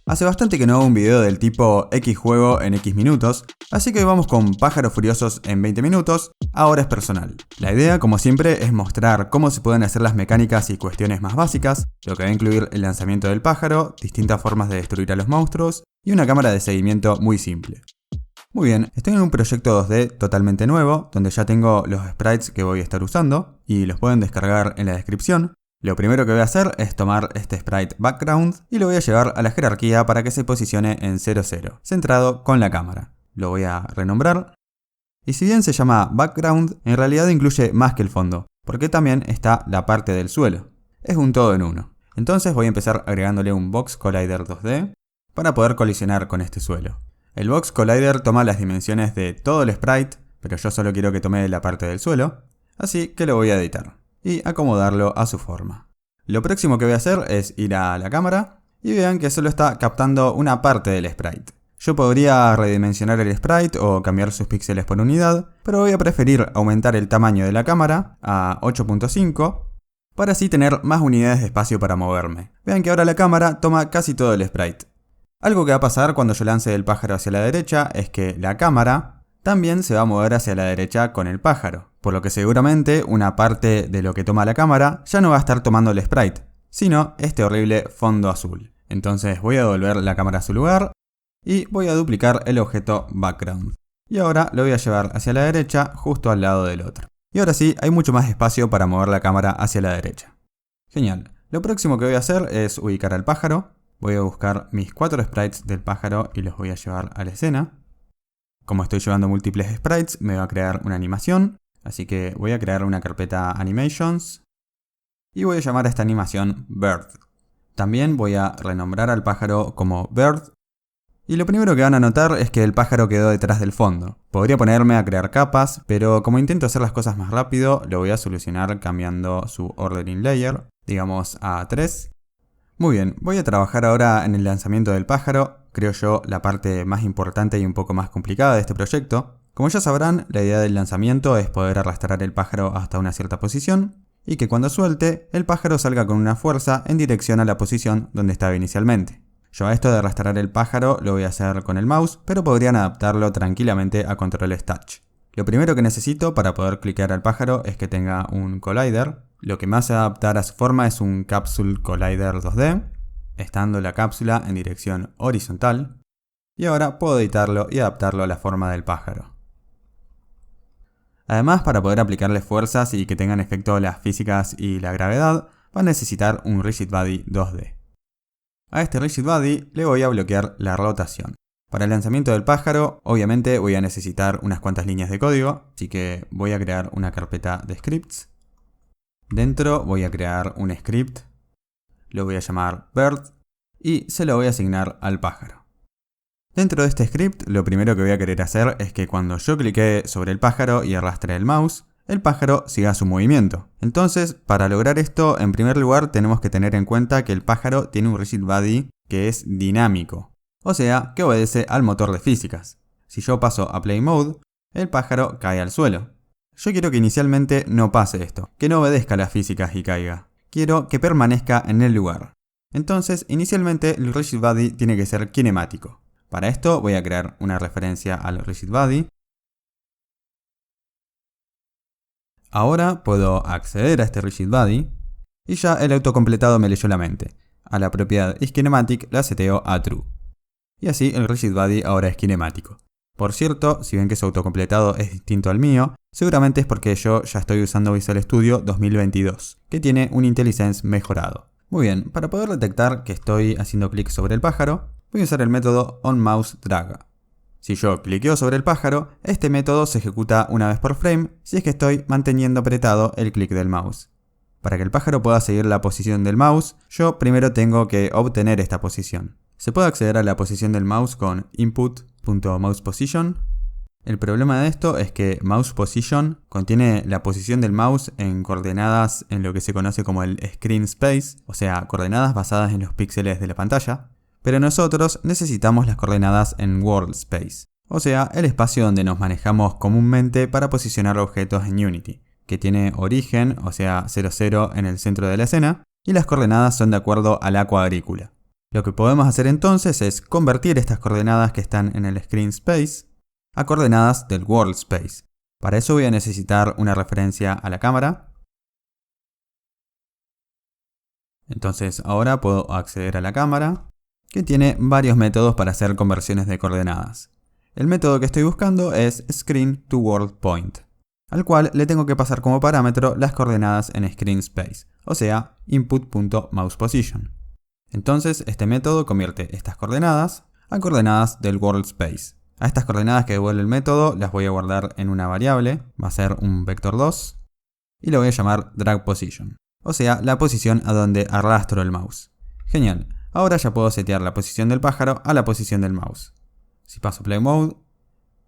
Hace bastante que no hago un video del tipo X juego en X minutos, así que hoy vamos con Pájaros Furiosos en 20 minutos, ahora es personal. La idea, como siempre, es mostrar cómo se pueden hacer las mecánicas y cuestiones más básicas, lo que va a incluir el lanzamiento del pájaro, distintas formas de destruir a los monstruos y una cámara de seguimiento muy simple. Muy bien, estoy en un proyecto 2D totalmente nuevo, donde ya tengo los sprites que voy a estar usando y los pueden descargar en la descripción. Lo primero que voy a hacer es tomar este sprite background y lo voy a llevar a la jerarquía para que se posicione en 00, centrado con la cámara. Lo voy a renombrar. Y si bien se llama background, en realidad incluye más que el fondo, porque también está la parte del suelo. Es un todo en uno. Entonces voy a empezar agregándole un Box Collider 2D para poder colisionar con este suelo. El Box Collider toma las dimensiones de todo el sprite, pero yo solo quiero que tome la parte del suelo, así que lo voy a editar y acomodarlo a su forma. Lo próximo que voy a hacer es ir a la cámara y vean que solo está captando una parte del sprite. Yo podría redimensionar el sprite o cambiar sus píxeles por unidad, pero voy a preferir aumentar el tamaño de la cámara a 8.5 para así tener más unidades de espacio para moverme. Vean que ahora la cámara toma casi todo el sprite. Algo que va a pasar cuando yo lance el pájaro hacia la derecha es que la cámara también se va a mover hacia la derecha con el pájaro, por lo que seguramente una parte de lo que toma la cámara ya no va a estar tomando el sprite, sino este horrible fondo azul. Entonces voy a devolver la cámara a su lugar y voy a duplicar el objeto background. Y ahora lo voy a llevar hacia la derecha justo al lado del otro. Y ahora sí, hay mucho más espacio para mover la cámara hacia la derecha. Genial. Lo próximo que voy a hacer es ubicar al pájaro. Voy a buscar mis 4 sprites del pájaro y los voy a llevar a la escena. Como estoy llevando múltiples sprites, me va a crear una animación. Así que voy a crear una carpeta Animations. Y voy a llamar a esta animación Bird. También voy a renombrar al pájaro como Bird. Y lo primero que van a notar es que el pájaro quedó detrás del fondo. Podría ponerme a crear capas, pero como intento hacer las cosas más rápido, lo voy a solucionar cambiando su ordering layer, digamos a 3. Muy bien, voy a trabajar ahora en el lanzamiento del pájaro, creo yo la parte más importante y un poco más complicada de este proyecto. Como ya sabrán, la idea del lanzamiento es poder arrastrar el pájaro hasta una cierta posición y que cuando suelte, el pájaro salga con una fuerza en dirección a la posición donde estaba inicialmente. Yo a esto de arrastrar el pájaro lo voy a hacer con el mouse, pero podrían adaptarlo tranquilamente a controles touch. Lo primero que necesito para poder cliquear al pájaro es que tenga un collider. Lo que me hace adaptar a su forma es un Capsule Collider 2D, estando la cápsula en dirección horizontal. Y ahora puedo editarlo y adaptarlo a la forma del pájaro. Además, para poder aplicarle fuerzas y que tengan efecto las físicas y la gravedad, va a necesitar un Rigid Body 2D. A este Rigid Body le voy a bloquear la rotación. Para el lanzamiento del pájaro, obviamente voy a necesitar unas cuantas líneas de código, así que voy a crear una carpeta de scripts. Dentro voy a crear un script, lo voy a llamar Bird y se lo voy a asignar al pájaro. Dentro de este script, lo primero que voy a querer hacer es que cuando yo clique sobre el pájaro y arrastre el mouse, el pájaro siga su movimiento. Entonces, para lograr esto, en primer lugar tenemos que tener en cuenta que el pájaro tiene un Rigid Body que es dinámico, o sea, que obedece al motor de físicas. Si yo paso a Play Mode, el pájaro cae al suelo. Yo quiero que inicialmente no pase esto, que no obedezca a las físicas y caiga. Quiero que permanezca en el lugar. Entonces, inicialmente el Rigid Body tiene que ser kinemático. Para esto voy a crear una referencia al Rigid Body. Ahora puedo acceder a este Rigid Body y ya el autocompletado me leyó la mente. A la propiedad isKinematic la seteo a True. Y así el Rigid Body ahora es kinemático. Por cierto, si ven que su autocompletado es distinto al mío, seguramente es porque yo ya estoy usando Visual Studio 2022, que tiene un IntelliSense mejorado. Muy bien, para poder detectar que estoy haciendo clic sobre el pájaro, voy a usar el método onMouseDrag. Si yo cliqueo sobre el pájaro, este método se ejecuta una vez por frame si es que estoy manteniendo apretado el clic del mouse. Para que el pájaro pueda seguir la posición del mouse, yo primero tengo que obtener esta posición. Se puede acceder a la posición del mouse con input.mousePosition. El problema de esto es que mousePosition contiene la posición del mouse en coordenadas en lo que se conoce como el screen space, o sea, coordenadas basadas en los píxeles de la pantalla. Pero nosotros necesitamos las coordenadas en world space, o sea, el espacio donde nos manejamos comúnmente para posicionar objetos en Unity, que tiene origen, o sea, 00 en el centro de la escena, y las coordenadas son de acuerdo a la cuadrícula. Lo que podemos hacer entonces es convertir estas coordenadas que están en el screen space a coordenadas del world space. Para eso voy a necesitar una referencia a la cámara. Entonces ahora puedo acceder a la cámara, que tiene varios métodos para hacer conversiones de coordenadas. El método que estoy buscando es screen to world point, al cual le tengo que pasar como parámetro las coordenadas en screen space, o sea, input.mousePosition. Entonces este método convierte estas coordenadas a coordenadas del world space. A estas coordenadas que devuelve el método las voy a guardar en una variable, va a ser un vector2, y lo voy a llamar dragPosition, o sea, la posición a donde arrastro el mouse. Genial, ahora ya puedo setear la posición del pájaro a la posición del mouse. Si paso Play Mode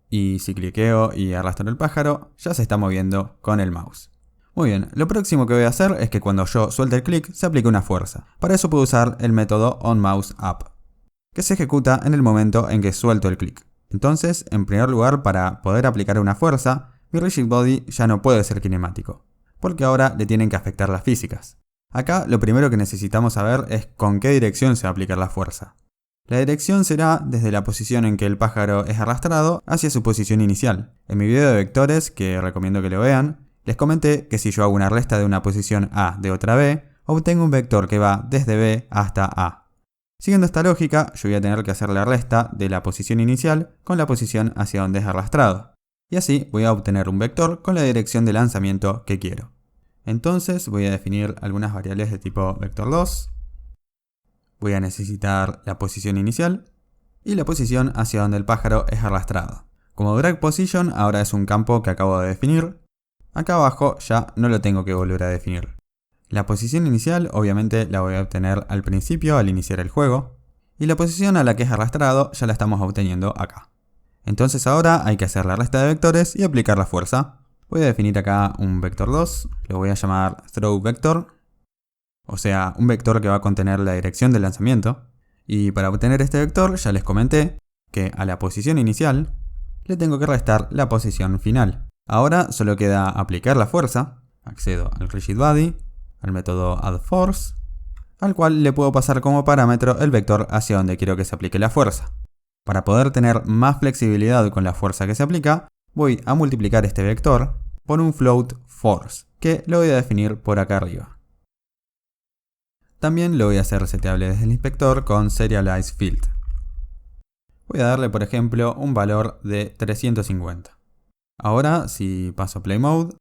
y si cliqueo y arrastro el pájaro, ya se está moviendo con el mouse. Muy bien, lo próximo que voy a hacer es que cuando yo suelte el clic se aplique una fuerza. Para eso puedo usar el método onMouseUp, que se ejecuta en el momento en que suelto el clic. Entonces, en primer lugar, para poder aplicar una fuerza, mi Rigid Body ya no puede ser cinemático, porque ahora le tienen que afectar las físicas. Acá lo primero que necesitamos saber es con qué dirección se va a aplicar la fuerza. La dirección será desde la posición en que el pájaro es arrastrado hacia su posición inicial. En mi video de vectores, que recomiendo que lo vean, les comenté que si yo hago una resta de una posición A de otra B, obtengo un vector que va desde B hasta A. Siguiendo esta lógica, yo voy a tener que hacer la resta de la posición inicial con la posición hacia donde es arrastrado. Y así voy a obtener un vector con la dirección de lanzamiento que quiero. Entonces voy a definir algunas variables de tipo vector2. Voy a necesitar la posición inicial y la posición hacia donde el pájaro es arrastrado. Como dragPosition ahora es un campo que acabo de definir, acá abajo ya no lo tengo que volver a definir. La posición inicial obviamente la voy a obtener al principio al iniciar el juego, y la posición a la que es arrastrado ya la estamos obteniendo acá. Entonces ahora hay que hacer la resta de vectores y aplicar la fuerza. Voy a definir acá un vector2, lo voy a llamar throwVector, o sea, un vector que va a contener la dirección del lanzamiento. Y para obtener este vector ya les comenté que a la posición inicial le tengo que restar la posición final. Ahora solo queda aplicar la fuerza. Accedo al Rigid Body, al método addForce, al cual le puedo pasar como parámetro el vector hacia donde quiero que se aplique la fuerza. Para poder tener más flexibilidad con la fuerza que se aplica, voy a multiplicar este vector por un float force, que lo voy a definir por acá arriba. También lo voy a hacer seteable desde el inspector con SerializeField. Voy a darle, por ejemplo, un valor de 350. Ahora, si paso Play Mode,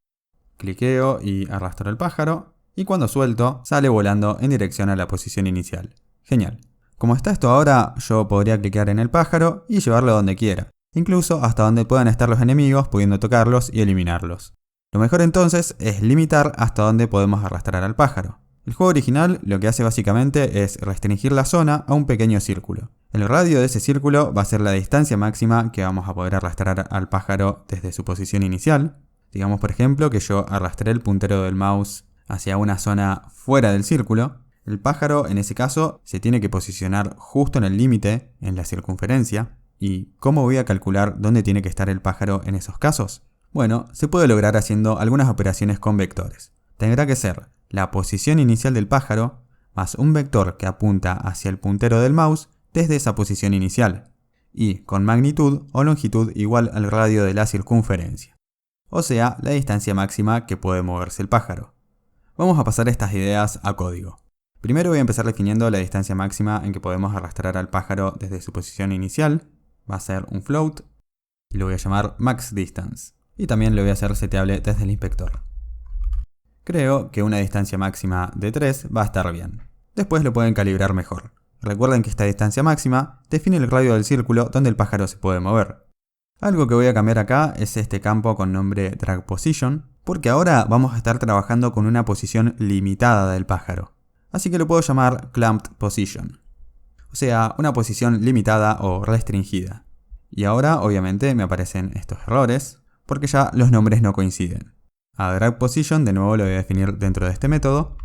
cliqueo y arrastro el pájaro, y cuando suelto, sale volando en dirección a la posición inicial. Genial. Como está esto ahora, yo podría clicar en el pájaro y llevarlo donde quiera, incluso hasta donde puedan estar los enemigos, pudiendo tocarlos y eliminarlos. Lo mejor entonces es limitar hasta donde podemos arrastrar al pájaro. El juego original lo que hace básicamente es restringir la zona a un pequeño círculo. El radio de ese círculo va a ser la distancia máxima que vamos a poder arrastrar al pájaro desde su posición inicial. Digamos por ejemplo que yo arrastré el puntero del mouse hacia una zona fuera del círculo. El pájaro en ese caso se tiene que posicionar justo en el límite, en la circunferencia. ¿Y cómo voy a calcular dónde tiene que estar el pájaro en esos casos? Bueno, se puede lograr haciendo algunas operaciones con vectores. Tendrá que ser la posición inicial del pájaro más un vector que apunta hacia el puntero del mouse desde esa posición inicial, y con magnitud o longitud igual al radio de la circunferencia, o sea, la distancia máxima que puede moverse el pájaro. Vamos a pasar estas ideas a código. Primero voy a empezar definiendo la distancia máxima en que podemos arrastrar al pájaro desde su posición inicial. Va a ser un float y lo voy a llamar maxDistance. Y también lo voy a hacer seteable desde el inspector. Creo que una distancia máxima de 3 va a estar bien. Después lo pueden calibrar mejor. Recuerden que esta distancia máxima define el radio del círculo donde el pájaro se puede mover. Algo que voy a cambiar acá es este campo con nombre dragPosition, porque ahora vamos a estar trabajando con una posición limitada del pájaro. Así que lo puedo llamar ClampedPosition. O sea, una posición limitada o restringida. Y ahora obviamente me aparecen estos errores, porque ya los nombres no coinciden. A dragPosition de nuevo lo voy a definir dentro de este método.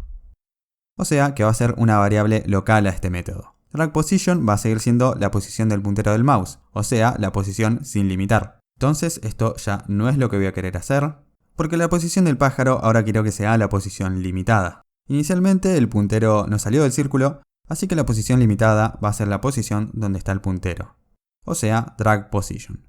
O sea que va a ser una variable local a este método. DragPosition va a seguir siendo la posición del puntero del mouse, o sea, la posición sin limitar. Entonces esto ya no es lo que voy a querer hacer, porque la posición del pájaro ahora quiero que sea la posición limitada. Inicialmente el puntero no salió del círculo, Así que la posición limitada va a ser la posición donde está el puntero, o sea, drag position.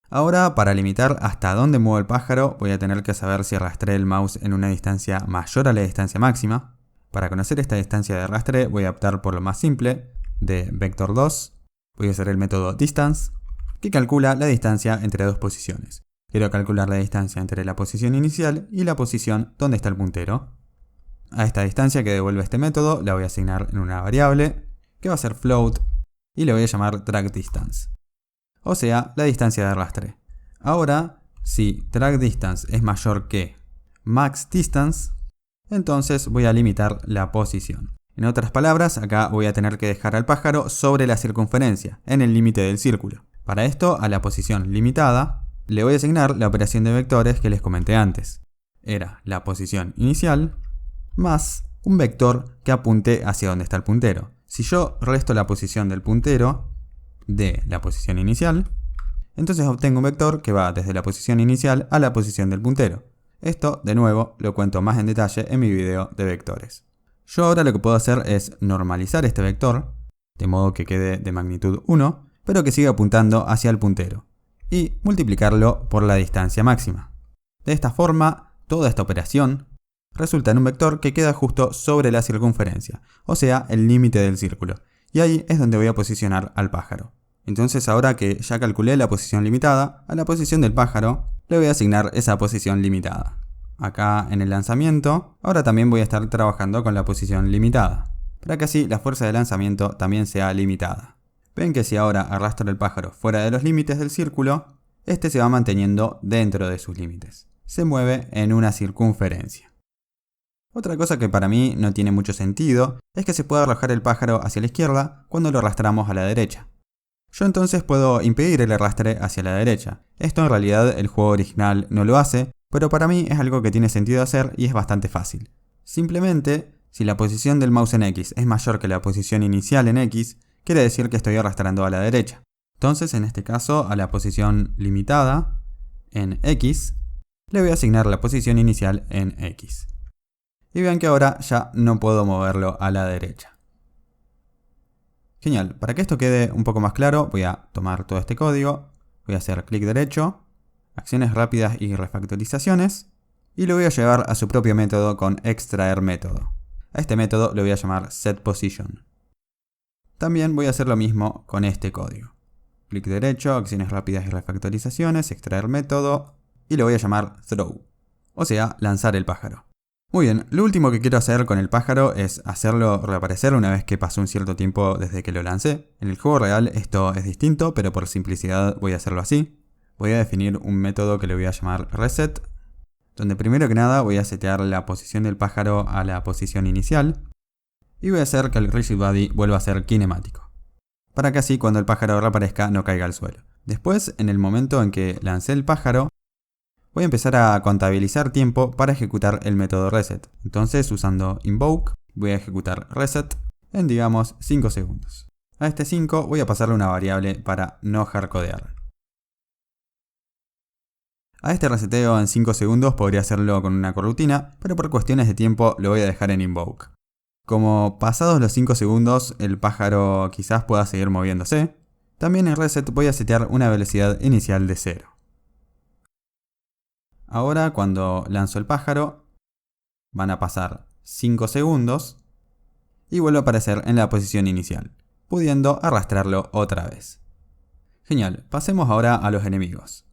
Ahora, para limitar hasta dónde muevo el pájaro, voy a tener que saber si arrastré el mouse en una distancia mayor a la distancia máxima. Para conocer esta distancia de arrastre, voy a optar por lo más simple, de vector 2. Voy a usar el método distance, que calcula la distancia entre dos posiciones. Quiero calcular la distancia entre la posición inicial y la posición donde está el puntero. A esta distancia que devuelve este método la voy a asignar en una variable, que va a ser float, y le voy a llamar drag distance. O sea, la distancia de arrastre. Ahora, si drag distance es mayor que max distance, entonces voy a limitar la posición. En otras palabras, acá voy a tener que dejar al pájaro sobre la circunferencia, en el límite del círculo. Para esto, a la posición limitada, le voy a asignar la operación de vectores que les comenté antes. Era la posición inicial más un vector que apunte hacia donde está el puntero. Si yo resto la posición del puntero de la posición inicial, entonces obtengo un vector que va desde la posición inicial a la posición del puntero. Esto, de nuevo, lo cuento más en detalle en mi video de vectores. Yo ahora lo que puedo hacer es normalizar este vector, de modo que quede de magnitud 1, pero que siga apuntando hacia el puntero, y multiplicarlo por la distancia máxima. De esta forma, toda esta operación resulta en un vector que queda justo sobre la circunferencia, o sea, el límite del círculo, y ahí es donde voy a posicionar al pájaro. Entonces ahora que ya calculé la posición limitada, a la posición del pájaro le voy a asignar esa posición limitada. Acá en el lanzamiento, ahora también voy a estar trabajando con la posición limitada, para que así la fuerza de lanzamiento también sea limitada. Ven que si ahora arrastro el pájaro fuera de los límites del círculo, este se va manteniendo dentro de sus límites. Se mueve en una circunferencia. Otra cosa que para mí no tiene mucho sentido es que se pueda arrojar el pájaro hacia la izquierda cuando lo arrastramos a la derecha. Yo entonces puedo impedir el arrastre hacia la derecha. Esto en realidad el juego original no lo hace, pero para mí es algo que tiene sentido hacer y es bastante fácil. Simplemente, si la posición del mouse en X es mayor que la posición inicial en X, quiere decir que estoy arrastrando a la derecha. Entonces, en este caso, a la posición limitada en X, le voy a asignar la posición inicial en X. Y vean que ahora ya no puedo moverlo a la derecha. Genial, para que esto quede un poco más claro, voy a tomar todo este código, voy a hacer clic derecho, acciones rápidas y refactorizaciones, y lo voy a llevar a su propio método con extraer método. A este método le voy a llamar setPosition. También voy a hacer lo mismo con este código. Clic derecho, acciones rápidas y refactorizaciones, extraer método, y le voy a llamar throw, o sea, lanzar el pájaro. Muy bien, lo último que quiero hacer con el pájaro es hacerlo reaparecer una vez que pasó un cierto tiempo desde que lo lancé. En el juego real esto es distinto, pero por simplicidad voy a hacerlo así. Voy a definir un método que le voy a llamar reset, donde primero que nada voy a setear la posición del pájaro a la posición inicial, y voy a hacer que el rigid body vuelva a ser kinemático, para que así cuando el pájaro reaparezca no caiga al suelo. Después, en el momento en que lancé el pájaro, voy a empezar a contabilizar tiempo para ejecutar el método reset. Entonces, usando invoke, voy a ejecutar reset en, digamos, 5 segundos. A este 5 voy a pasarle una variable para no hardcodear. A este reseteo en 5 segundos podría hacerlo con una coroutine, pero por cuestiones de tiempo lo voy a dejar en invoke. Como pasados los 5 segundos el pájaro quizás pueda seguir moviéndose, también en reset voy a setear una velocidad inicial de 0. Ahora cuando lanzo el pájaro, van a pasar 5 segundos y vuelve a aparecer en la posición inicial, pudiendo arrastrarlo otra vez. Genial, pasemos ahora a los enemigos.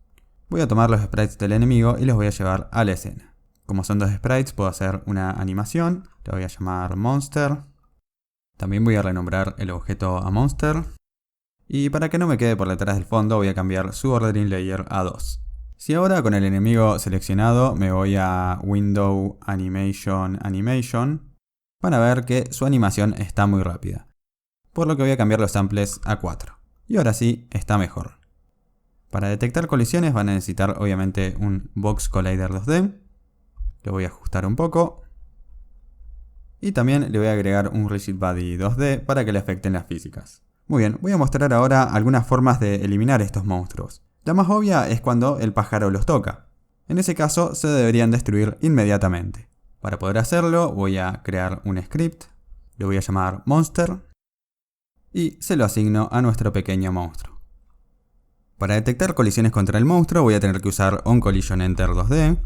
Voy a tomar los sprites del enemigo y los voy a llevar a la escena. Como son dos sprites, puedo hacer una animación, le voy a llamar monster. También voy a renombrar el objeto a monster. Y para que no me quede por detrás del fondo, voy a cambiar su ordering layer a 2. Si ahora con el enemigo seleccionado me voy a Window Animation, van a ver que su animación está muy rápida, por lo que voy a cambiar los samples a 4. Y ahora sí, está mejor. Para detectar colisiones van a necesitar obviamente un Box Collider 2D. Lo voy a ajustar un poco. Y también le voy a agregar un Rigid Body 2D para que le afecten las físicas. Muy bien, voy a mostrar ahora algunas formas de eliminar estos monstruos. La más obvia es cuando el pájaro los toca. En ese caso se deberían destruir inmediatamente. Para poder hacerlo voy a crear un script. le voy a llamar monster y se lo asigno a nuestro pequeño monstruo. Para detectar colisiones contra el monstruo voy a tener que usar onCollisionEnter 2D.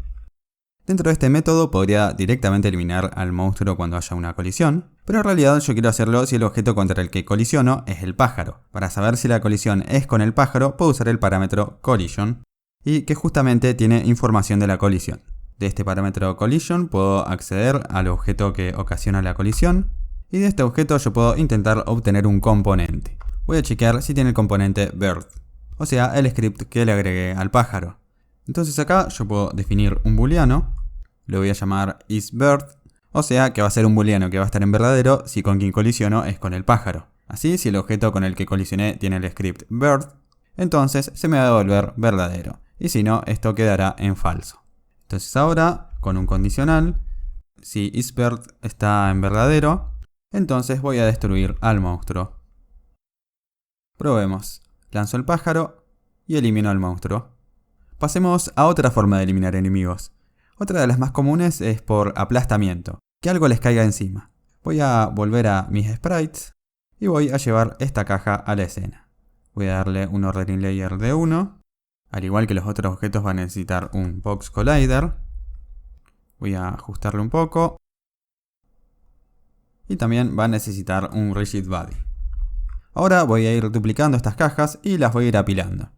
Dentro de este método podría directamente eliminar al monstruo cuando haya una colisión, pero en realidad yo quiero hacerlo si el objeto contra el que colisiono es el pájaro. Para saber si la colisión es con el pájaro, puedo usar el parámetro collision, y que justamente tiene información de la colisión. De este parámetro collision puedo acceder al objeto que ocasiona la colisión, y de este objeto yo puedo intentar obtener un componente. Voy a chequear si tiene el componente bird, o sea, el script que le agregué al pájaro. Entonces acá yo puedo definir un booleano, le voy a llamar isBird, o sea que va a ser un booleano que va a estar en verdadero si con quien colisiono es con el pájaro. Así, si el objeto con el que colisioné tiene el script bird, entonces se me va a devolver verdadero, y si no, esto quedará en falso. Entonces ahora, con un condicional, si isBird está en verdadero, entonces voy a destruir al monstruo. Probemos. Lanzo el pájaro y elimino al monstruo. Pasemos a otra forma de eliminar enemigos. Otra de las más comunes es por aplastamiento, que algo les caiga encima. Voy a volver a mis sprites y voy a llevar esta caja a la escena. Voy a darle un ordering layer de 1. Al igual que los otros objetos va a necesitar un box collider. Voy a ajustarle un poco. Y también va a necesitar un rigid body. Ahora voy a ir duplicando estas cajas y las voy a ir apilando.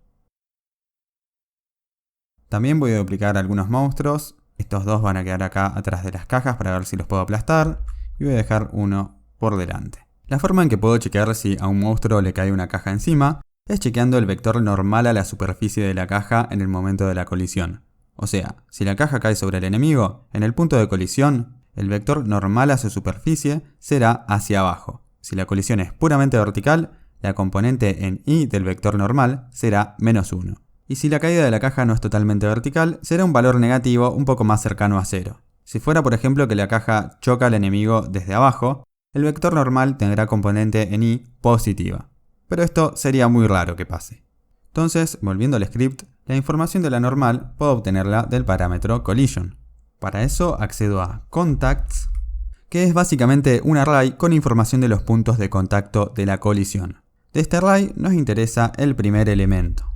También voy a duplicar algunos monstruos. Estos dos van a quedar acá atrás de las cajas para ver si los puedo aplastar. Y voy a dejar uno por delante. La forma en que puedo chequear si a un monstruo le cae una caja encima es chequeando el vector normal a la superficie de la caja en el momento de la colisión. O sea, si la caja cae sobre el enemigo, en el punto de colisión, el vector normal a su superficie será hacia abajo. Si la colisión es puramente vertical, la componente en y del vector normal será -1. Y si la caída de la caja no es totalmente vertical, será un valor negativo un poco más cercano a 0. Si fuera por ejemplo que la caja choca al enemigo desde abajo, el vector normal tendrá componente en y positiva. Pero esto sería muy raro que pase. Entonces, volviendo al script, la información de la normal puedo obtenerla del parámetro collision. Para eso accedo a contacts, que es básicamente un array con información de los puntos de contacto de la colisión. De este array nos interesa el primer elemento,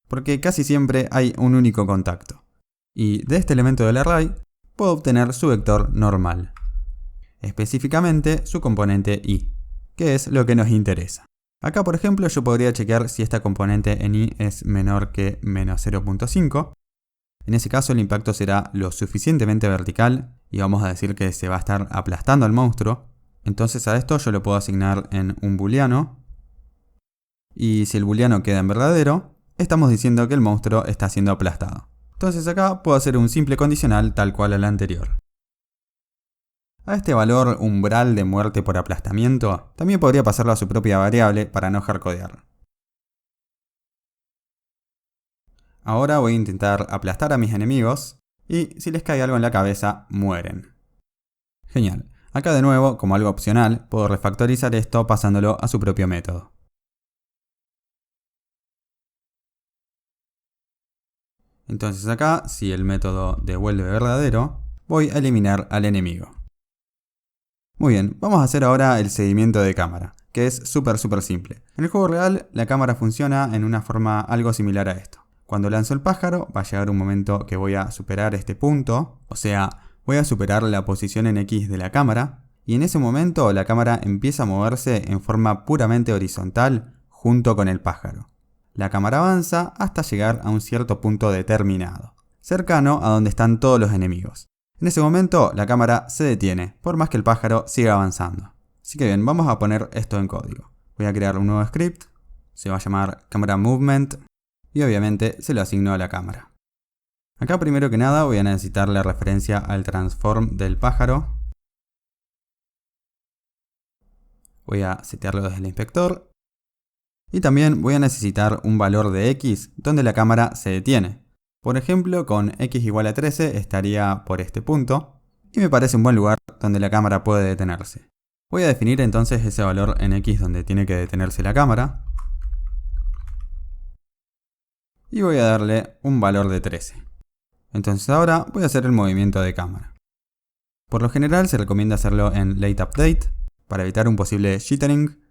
porque casi siempre hay un único contacto. Y de este elemento del array puedo obtener su vector normal, específicamente su componente y, que es lo que nos interesa. Acá por ejemplo yo podría chequear si esta componente en y es menor que -0.5. En ese caso el impacto será lo suficientemente vertical y vamos a decir que se va a estar aplastando al monstruo. Entonces a esto yo lo puedo asignar en un booleano. Y si el booleano queda en verdadero, estamos diciendo que el monstruo está siendo aplastado. Entonces acá puedo hacer un simple condicional tal cual al anterior. A este valor umbral de muerte por aplastamiento, también podría pasarlo a su propia variable para no hardcodear. Ahora voy a intentar aplastar a mis enemigos y si les cae algo en la cabeza, mueren. Genial. Acá de nuevo, como algo opcional, puedo refactorizar esto pasándolo a su propio método. Entonces acá, si el método devuelve verdadero, voy a eliminar al enemigo. Muy bien, vamos a hacer ahora el seguimiento de cámara, que es súper simple. En el juego real, la cámara funciona en una forma algo similar a esto. Cuando lanzo el pájaro, va a llegar un momento que voy a superar este punto, o sea, voy a superar la posición en X de la cámara, y en ese momento la cámara empieza a moverse en forma puramente horizontal junto con el pájaro. La cámara avanza hasta llegar a un cierto punto determinado, cercano a donde están todos los enemigos. En ese momento la cámara se detiene, por más que el pájaro siga avanzando. Así que bien, vamos a poner esto en código. Voy a crear un nuevo script, se va a llamar camera movement y obviamente se lo asigno a la cámara. Acá primero que nada voy a necesitar la referencia al transform del pájaro. Voy a setearlo desde el inspector. Y también voy a necesitar un valor de X donde la cámara se detiene. Por ejemplo, con X igual a 13 estaría por este punto. Y me parece un buen lugar donde la cámara puede detenerse. Voy a definir entonces ese valor en X donde tiene que detenerse la cámara. Y voy a darle un valor de 13. Entonces ahora voy a hacer el movimiento de cámara. Por lo general se recomienda hacerlo en late update. para evitar un posible jittering.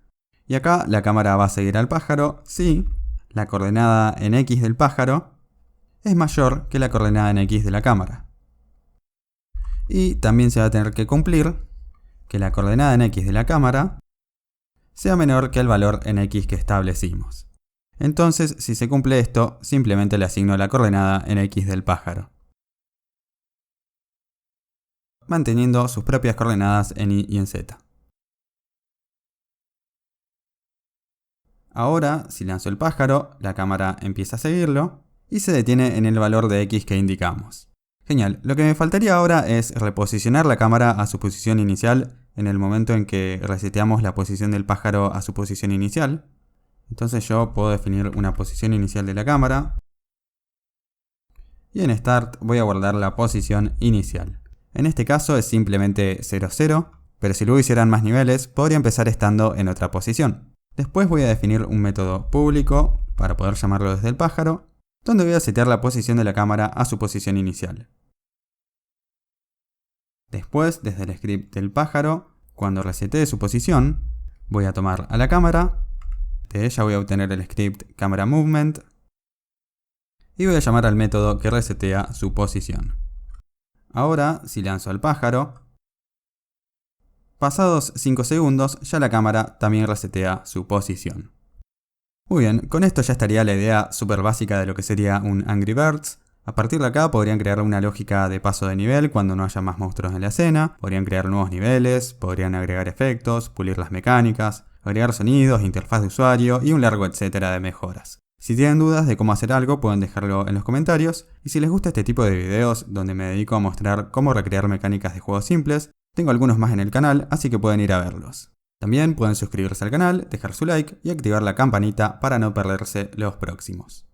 Y acá la cámara va a seguir al pájaro si la coordenada en X del pájaro es mayor que la coordenada en X de la cámara. Y también se va a tener que cumplir que la coordenada en X de la cámara sea menor que el valor en X que establecimos. Entonces, si se cumple esto, simplemente le asigno la coordenada en X del pájaro, manteniendo sus propias coordenadas en Y y en Z. Ahora, si lanzo el pájaro, la cámara empieza a seguirlo y se detiene en el valor de X que indicamos. Genial, lo que me faltaría ahora es reposicionar la cámara a su posición inicial en el momento en que reseteamos la posición del pájaro a su posición inicial. Entonces yo puedo definir una posición inicial de la cámara y en Start voy a guardar la posición inicial. En este caso es simplemente 0, 0, pero si luego hicieran más niveles podría empezar estando en otra posición. Después voy a definir un método público para poder llamarlo desde el pájaro, donde voy a setear la posición de la cámara a su posición inicial. Después, desde el script del pájaro, cuando resetee su posición, voy a tomar a la cámara, de ella voy a obtener el script camera movement y voy a llamar al método que resetea su posición. Ahora, si lanzo al pájaro, pasados 5 segundos ya la cámara también resetea su posición. Muy bien, con esto ya estaría la idea súper básica de lo que sería un Angry Birds. A partir de acá podrían crear una lógica de paso de nivel cuando no haya más monstruos en la escena, podrían crear nuevos niveles, podrían agregar efectos, pulir las mecánicas, agregar sonidos, interfaz de usuario y un largo etcétera de mejoras. Si tienen dudas de cómo hacer algo pueden dejarlo en los comentarios, y si les gusta este tipo de videos donde me dedico a mostrar cómo recrear mecánicas de juegos simples, tengo algunos más en el canal, así que pueden ir a verlos. También pueden suscribirse al canal, dejar su like y activar la campanita para no perderse los próximos.